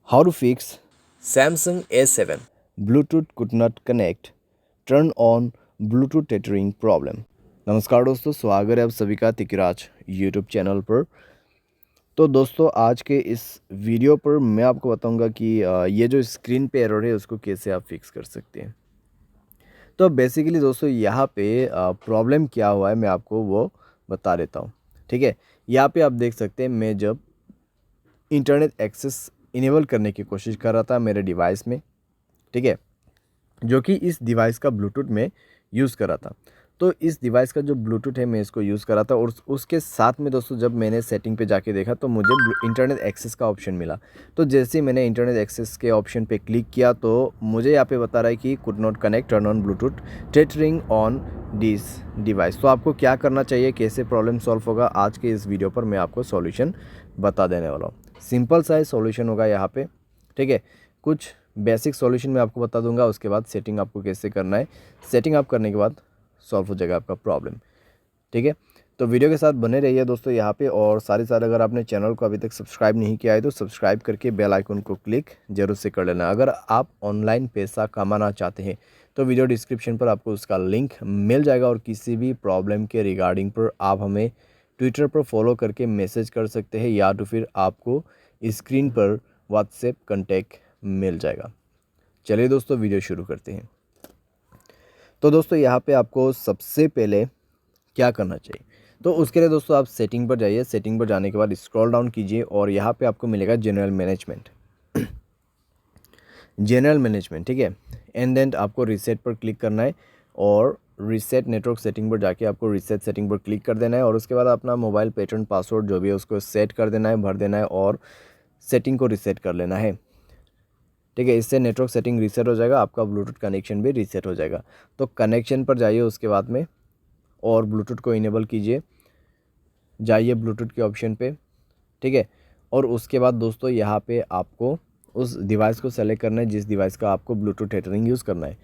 How to fix Samsung A7. Bluetooth could not connect, turn on Bluetooth tethering problem। नमस्कार दोस्तों, स्वागत है आप सभी का तिकराज यूट्यूब चैनल पर। तो दोस्तों आज के इस वीडियो पर मैं आपको बताऊंगा कि ये जो स्क्रीन पे एरर है उसको कैसे आप फिक्स कर सकते हैं। तो बेसिकली दोस्तों यहाँ पे प्रॉब्लम क्या हुआ है मैं आपको वो बता देता हूँ। ठीक है, यहाँ पे आप देख सकते हैं मैं जब इंटरनेट एक्सेस इनेबल करने की कोशिश कर रहा था मेरे डिवाइस में, ठीक है, जो कि इस डिवाइस का ब्लूटूथ में यूज़ कर रहा था। तो इस डिवाइस का जो ब्लूटूथ है मैं इसको यूज़ कर रहा था और उसके साथ में दोस्तों जब मैंने सेटिंग पे जाके देखा तो मुझे इंटरनेट एक्सेस का ऑप्शन मिला। तो जैसे ही मैंने इंटरनेट एक्सेस के ऑप्शन पे क्लिक किया तो मुझे यहाँ पे बता रहा है कि could not connect, turn on Bluetooth tethering on this device. तो आपको क्या करना चाहिए, कैसे प्रॉब्लम सॉल्व होगा, आज के इस वीडियो पर मैं आपको सॉल्यूशन बता देने वाला हूँ। सिंपल सा सॉल्यूशन होगा यहाँ पे, ठीक है। कुछ बेसिक सॉल्यूशन मैं आपको बता दूंगा, उसके बाद सेटिंग आपको कैसे करना है। सेटिंग आप करने के बाद सॉल्व हो जाएगा आपका प्रॉब्लम, ठीक है। तो वीडियो के साथ बने रहिए दोस्तों यहाँ पे, और सारे सारे अगर आपने चैनल को अभी तक सब्सक्राइब नहीं किया है तो सब्सक्राइब करके बेल आइकन को क्लिक जरूर से कर लेना। अगर आप ऑनलाइन पैसा कमाना चाहते हैं तो वीडियो डिस्क्रिप्शन पर आपको उसका लिंक मिल जाएगा, और किसी भी प्रॉब्लम के रिगार्डिंग पर आप हमें ट्विटर पर फॉलो करके मैसेज कर सकते हैं, या तो फिर आपको स्क्रीन पर व्हाट्सएप कॉन्टैक्ट मिल जाएगा। चलिए दोस्तों वीडियो शुरू करते हैं। तो दोस्तों यहाँ पे आपको सबसे पहले क्या करना चाहिए, तो उसके लिए दोस्तों आप सेटिंग पर जाइए। सेटिंग पर जाने के बाद स्क्रॉल डाउन कीजिए और यहाँ पे आपको मिलेगा जनरल मैनेजमेंट। जनरल मैनेजमेंट, ठीक है। एंड देन आपको रीसेट पर क्लिक करना है और रीसेट नेटवर्क सेटिंग पर जाके आपको रीसेट सेटिंग पर क्लिक कर देना है, और उसके बाद अपना मोबाइल पैटर्न पासवर्ड जो भी है उसको सेट कर देना है, भर देना है और सेटिंग को रीसेट कर लेना है, ठीक है। इससे नेटवर्क सेटिंग रीसेट हो जाएगा, आपका ब्लूटूथ कनेक्शन भी रीसेट हो जाएगा। तो कनेक्शन पर जाइए उसके बाद में और ब्लूटूथ को इनेबल कीजिए, जाइए ब्लूटूथ के ऑप्शन पे, ठीक है। और उसके बाद दोस्तों यहाँ पे आपको उस डिवाइस को सेलेक्ट करना है जिस डिवाइस का आपको ब्लूटूथ टेथरिंग यूज़ करना है।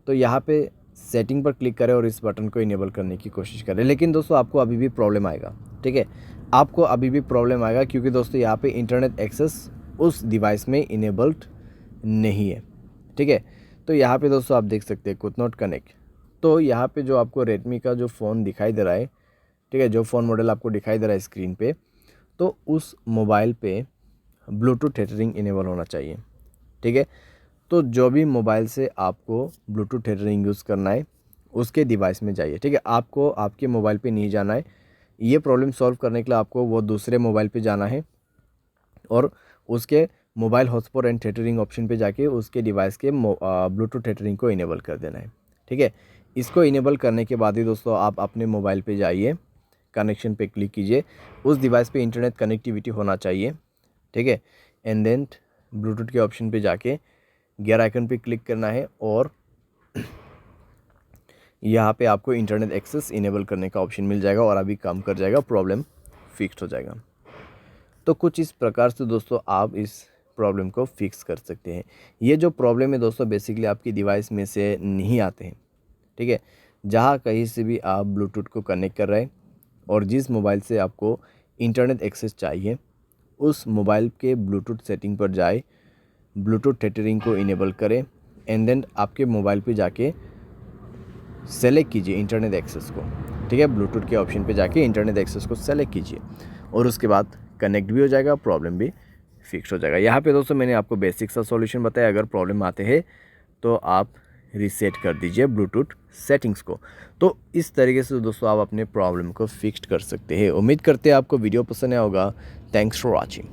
तो यहाँ पे सेटिंग पर क्लिक करें और इस बटन को इनेबल करने की कोशिश करें। लेकिन दोस्तों आपको अभी भी प्रॉब्लम आएगा, ठीक है, आपको अभी भी प्रॉब्लम आएगा, क्योंकि दोस्तों यहाँ पे इंटरनेट एक्सेस उस डिवाइस में इनेबल्ड नहीं है, ठीक है। तो यहाँ पे दोस्तों आप देख सकते हैं कुड नॉट कनेक्ट। तो यहाँ पे जो आपको रेडमी का जो फ़ोन दिखाई दे रहा है, ठीक है, जो फ़ोन मॉडल आपको दिखाई दे रहा है स्क्रीन पे, तो उस मोबाइल पे ब्लूटूथ टेथरिंग इनेबल होना चाहिए, ठीक है। तो जो भी मोबाइल से आपको ब्लूटूथ टेथरिंग यूज़ करना है उसके डिवाइस में जाइए, ठीक है। आपको आपके मोबाइल पे नहीं जाना है। ये प्रॉब्लम सॉल्व करने के लिए आपको वो दूसरे मोबाइल पे जाना है और उसके mobile hotspot and tethering option पे जाके उसके डिवाइस के ब्लूटूथ टेथरिंग को इनेबल कर देना है, ठीक है। इसको इनेबल करने के बाद ही दोस्तों आप अपने मोबाइल पे जाइए, कनेक्शन पे क्लिक कीजिए, उस डिवाइस पे इंटरनेट कनेक्टिविटी होना चाहिए, ठीक है। एंड देन ब्लूटूथ के ऑप्शन पे जाके गियर आइकन पे क्लिक करना है और यहाँ पे आपको इंटरनेट एक्सेस इनेबल करने का ऑप्शन मिल जाएगा और अभी काम कर जाएगा, प्रॉब्लम फिक्स हो जाएगा। तो कुछ इस प्रकार से दोस्तों आप इस प्रॉब्लम को फिक्स कर सकते हैं। ये जो प्रॉब्लम है दोस्तों बेसिकली आपकी डिवाइस में से नहीं आते हैं, ठीक है। जहाँ कहीं से भी आप ब्लूटूथ को कनेक्ट कर रहे हैं और जिस मोबाइल से आपको इंटरनेट एक्सेस चाहिए उस मोबाइल के ब्लूटूथ सेटिंग पर जाए, ब्लूटूथ टेथरिंग को इनेबल करें एंड देन आपके मोबाइल पे जाके सेलेक्ट कीजिए इंटरनेट एक्सेस को, ठीक है। ब्लूटूथ के ऑप्शन पे जाके इंटरनेट एक्सेस को सेलेक्ट कीजिए और उसके बाद कनेक्ट भी हो जाएगा, प्रॉब्लम भी फिक्स हो जाएगा। यहाँ पे दोस्तों मैंने आपको बेसिक सा सॉल्यूशन बताया। अगर प्रॉब्लम आते हैं तो आप रीसेट कर दीजिए ब्लूटूथ सेटिंग्स को। तो इस तरीके से दोस्तों आप अपने प्रॉब्लम को फिक्स कर सकते हैं। उम्मीद करते हैं आपको वीडियो पसंद आया होगा। Thanks for watching.